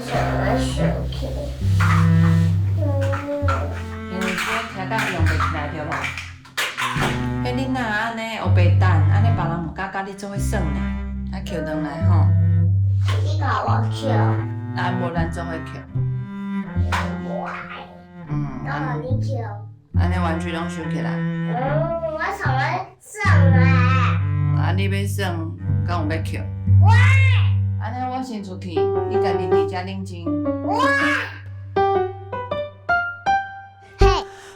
想要生气。因为这听甲用袂起来对无？迄你若安尼黑白蛋，安尼别人毋敢甲你做伙耍呢，啊捡转来吼，你甲我捡，啊无咱做伙捡。我爱。然后安你捡。安尼玩具拢收起来。我想要上来。啊，你要耍，敢有要捡？我安尼我先出去，你家己伫遮冷静。嘿。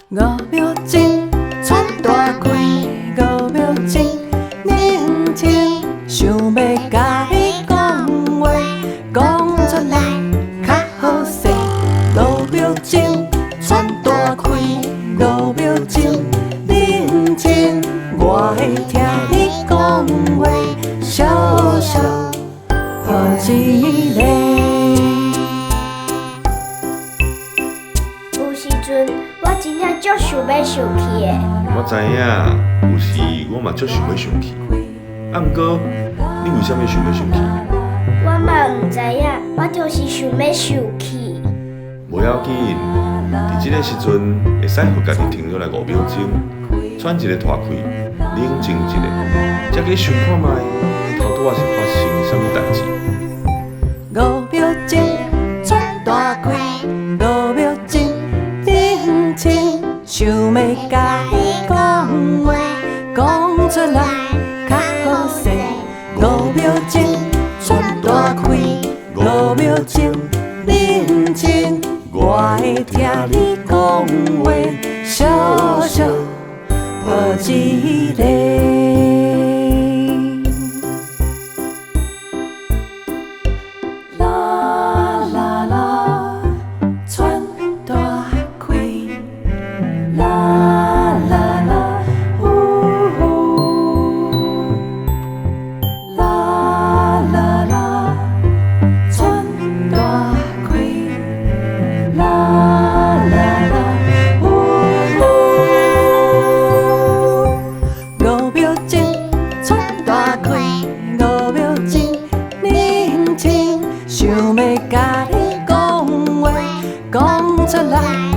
五秒钟穿大开，5秒钟认真，想要甲你讲话，讲出来较好势。5秒钟穿大开，5秒钟认真，我会听你讲话，小小好一个。有时阵我真正足想要生气的。我知影，有时我嘛足想要生气，啊，毋过你为啥物想要生气？我嘛毋知影，我就是想要生气。无要紧，伫即个时阵会使互家己停落来5秒钟，喘一个拖开，冷静一下，才去想看卖头拄仔是发生啥物代志。 5秒钟穿大开，5秒钟认真，想要甲你讲话，讲出来较好势。5秒钟穿大开，5秒钟认真，我会听你讲话，小小抱一个。 想要甲你讲话，讲出来。